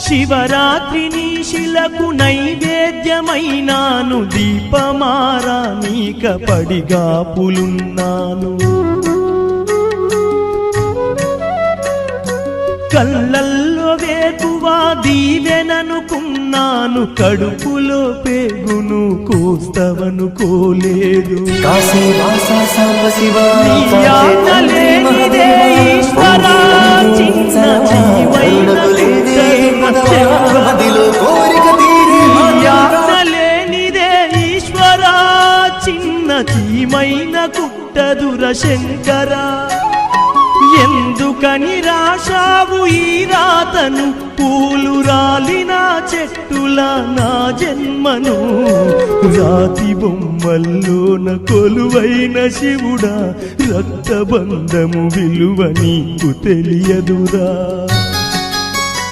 శివరాత్రిని శిలకు నైవేద్యమైనాను, దీపమారా నీక పడిగాపులున్నాను. కళ్ళల్లో వేకువా దీవెననుకున్నాను, కడుపులో పేగును కోస్తవనుకోలేదు. నీ ఆజ్ఞలేనిదే ఈశ్వరా, చిన్న జీవైన ఆజ్ఞలేనిదే ఈశ్వరా, చిన్న జీవైన కుట్టదుర శంకరా. ఎందుకని రాశావు ఈ రాతను, పూలు రాలిన చెట్టుల నా జన్మను. రాతి బొమ్మల్లోన కొలువైన శివుడా, రక్తబంధము విలువ నీకు తెలియదురా.